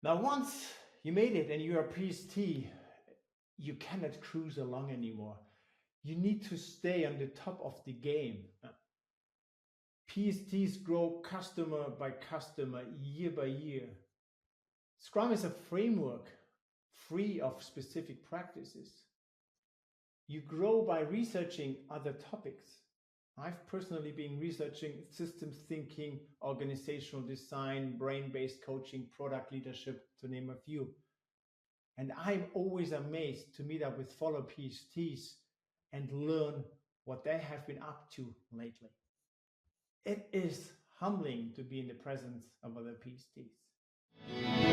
Now, once you made it and you're a PST, you cannot cruise along anymore. You need to stay on the top of the game. PSTs grow customer by customer, year by year. Scrum is a framework free of specific practices. You grow by researching other topics. I've personally been researching systems thinking, organizational design, brain-based coaching, product leadership, to name a few. And I'm always amazed to meet up with fellow PSTs and learn what they have been up to lately. It is humbling to be in the presence of other PSTs.